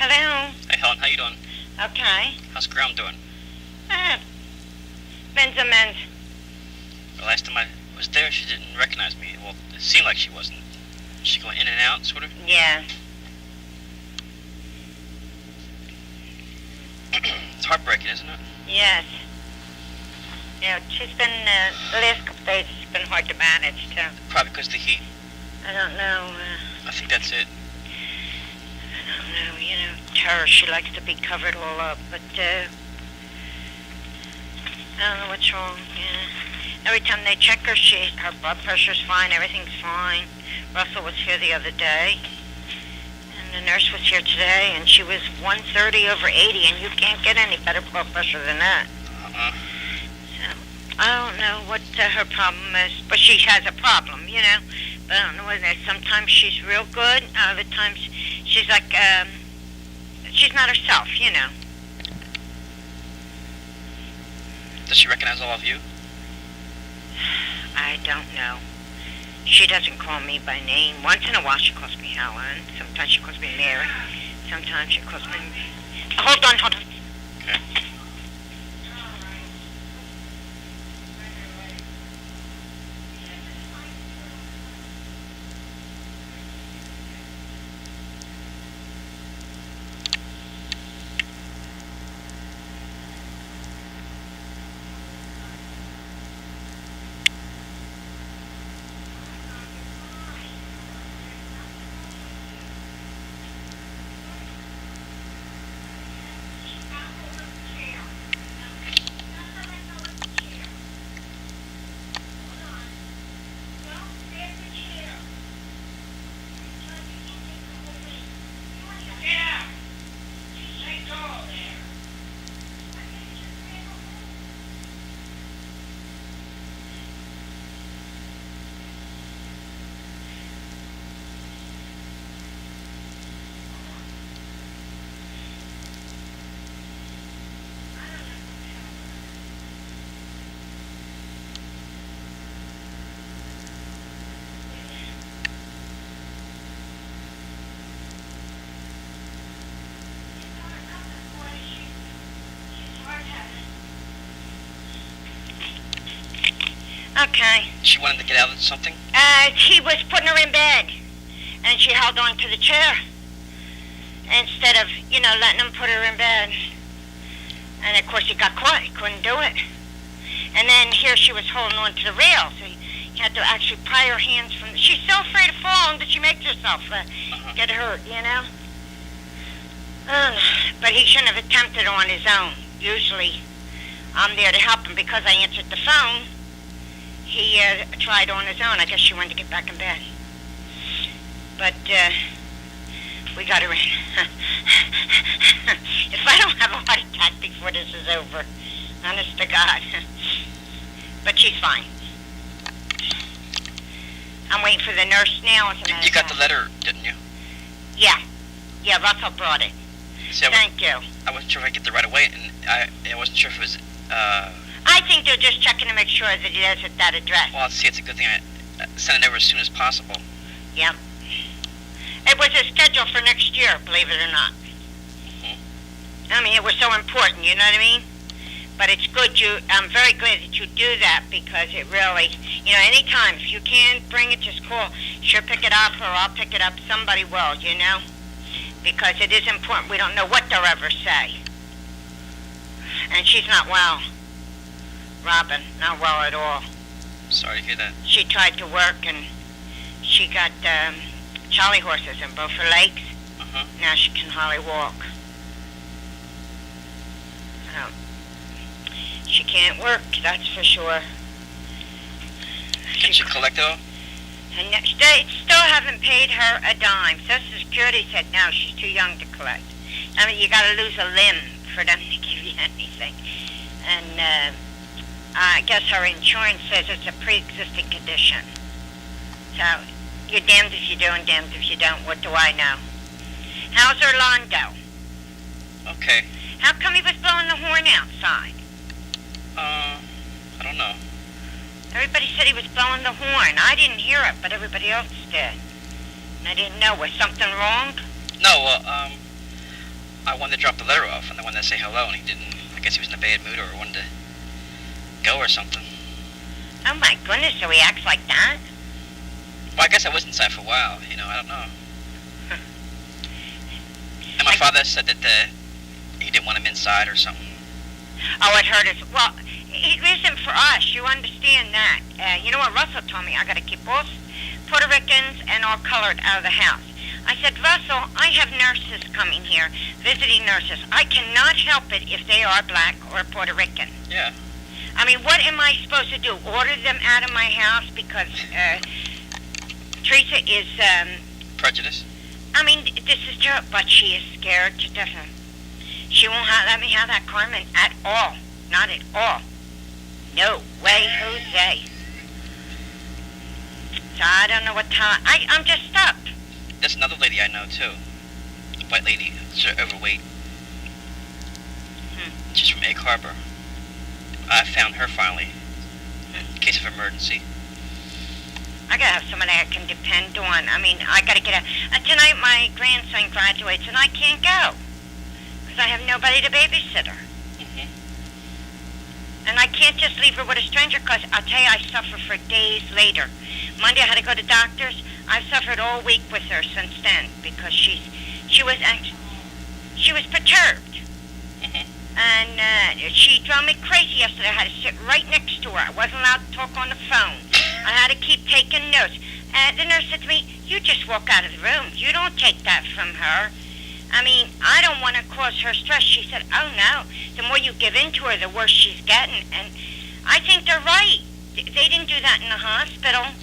Hello. Hey, Helen, how you doing? Okay. How's Graham doing? Uh, men's a men's. The last time I was there, she didn't recognize me. Well, it seemed like she wasn't. She going in and out, sort of? Yeah. It's heartbreaking, isn't it? Yes. Yeah, she's been, the last couple days, it's been hard to manage, too. Probably because of the heat. I don't know, I think that's it. I don't know, Tara, she likes to be covered all up, but, I don't know what's wrong, yeah. Every time they check her, her blood pressure's fine, everything's fine. Russell was here the other day, and the nurse was here today, and she was 130/80, and you can't get any better blood pressure than that. So, I don't know what her problem is, but she has a problem, But I don't know whether sometimes she's real good, other times she's like, she's not herself, Does she recognize all of you? I don't know. She doesn't call me by name. Once in a while she calls me Helen. Sometimes she calls me Mary. Sometimes she calls me... Hold on. Okay. Okay. She wanted to get out of something? He was putting her in bed, and she held on to the chair instead of, letting him put her in bed. And, of course, he got caught. He couldn't do it. And then here she was holding on to the rail, so he had to actually pry her hands from... She's so afraid of falling that she makes herself get hurt, But he shouldn't have attempted on his own. Usually, I'm there to help him because I answered the phone. He tried on his own. I guess she wanted to get back in bed. But we got her in. If I don't have a heart attack before this is over, honest to God. But she's fine. I'm waiting for the nurse now. You got the letter, didn't you? Yeah. Yeah, Russell brought it. See, Thank you. I wasn't sure if I get it right away, and I wasn't sure if it was... I think they're just checking to make sure that it is at that address. Well, see, it's a good thing I sent it over as soon as possible. Yeah. It was a schedule for next year, believe it or not. Mm-hmm. I mean, it was so important, you know what I mean? But it's good I'm very glad that you do that because it really, anytime, if you can bring it, just call. Sure, pick it up or I'll pick it up. Somebody will, because it is important. We don't know what they'll ever say. And she's not well. Robin, not well at all. Sorry to hear that. She tried to work and she got Charlie horses in both her legs. Uh-huh. Now she can hardly walk. She can't work, that's for sure. Can she collect it all? And they still haven't paid her a dime. Social Security said no, she's too young to collect. I mean, you got to lose a limb for them to give you anything. And I guess her insurance says it's a pre-existing condition. So you're damned if you do and damned if you don't. What do I know? How's Orlando? Okay. How come he was blowing the horn outside? I don't know. Everybody said he was blowing the horn. I didn't hear it, but everybody else did. And I didn't know. Was something wrong? No, I wanted to drop the letter off, and I wanted to say hello, and he didn't. I guess he was in a bad mood or wanted to go or something. Oh my goodness, so he acts like that? Well, I guess I was inside for a while, I don't know. And my father said that he didn't want him inside or something. Oh, it hurt us. Well, it isn't for us. You understand that. You know what Russell told me? I got to keep all Puerto Ricans and all colored out of the house. I said, Russell, I have nurses coming here, visiting nurses. I cannot help it if they are black or Puerto Rican. Yeah. I mean, what am I supposed to do? Order them out of my house because Teresa is... Prejudice? I mean, this is true, but she is scared to death. She won't let me have that Carmen at all. Not at all. No way, Jose. So I don't know what time. I'm just stuck. There's another lady I know, too. A white lady. She's overweight. She's from Egg Harbor. I found her finally. In case of emergency. I gotta have somebody I can depend on. I mean, I gotta get tonight my grandson graduates and I can't go. Because I have nobody to babysit her. And I can't just leave her with a stranger because I'll tell you, I suffer for days later. Monday I had to go to doctors. I've suffered all week with her since then because she was perturbed. And she drove me crazy yesterday. I had to sit right next to her. I wasn't allowed to talk on the phone. I had to keep taking notes. The nurse said to me, you just walk out of the room. You don't take that from her. I mean, I don't want to cause her stress. She said, oh, no. The more you give in to her, the worse she's getting. And I think they're right. They didn't do that in the hospital.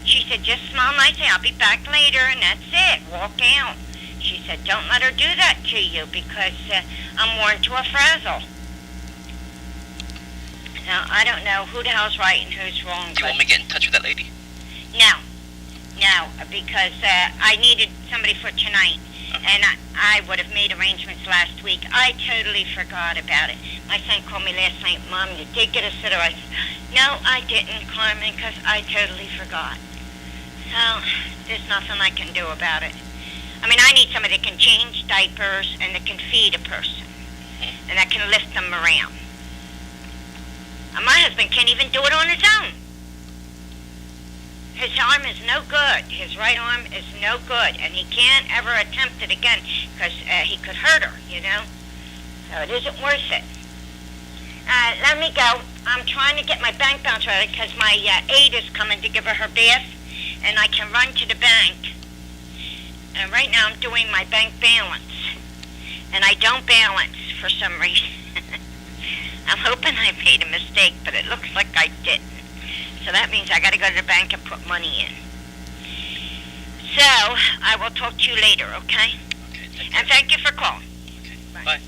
She said, just smile nicely. I'll be back later, and that's it. Walk out. She said, don't let her do that to you because I'm worn to a frazzle. Now, I don't know who the hell's right and who's wrong. Do you want me to get in touch with that lady? No, because I needed somebody for tonight. And I would have made arrangements last week. I totally forgot about it. My son called me last night, Mom, you did get a sitter. I said, no, I didn't, Carmen, because I totally forgot. So there's nothing I can do about it. I mean, I need somebody that can change diapers and that can feed a person and that can lift them around. And my husband can't even do it on his own. His arm is no good. His right arm is no good. And he can't ever attempt it again because he could hurt her, So it isn't worth it. Let me go. I'm trying to get my bank balance ready because my aide is coming to give her her bath. And I can run to the bank. And right now I'm doing my bank balance. And I don't balance for some reason. I'm hoping I made a mistake, but it looks like I didn't. So that means I got to go to the bank and put money in. So I will talk to you later, okay? Okay, thank you. And thank you for calling. Okay, bye.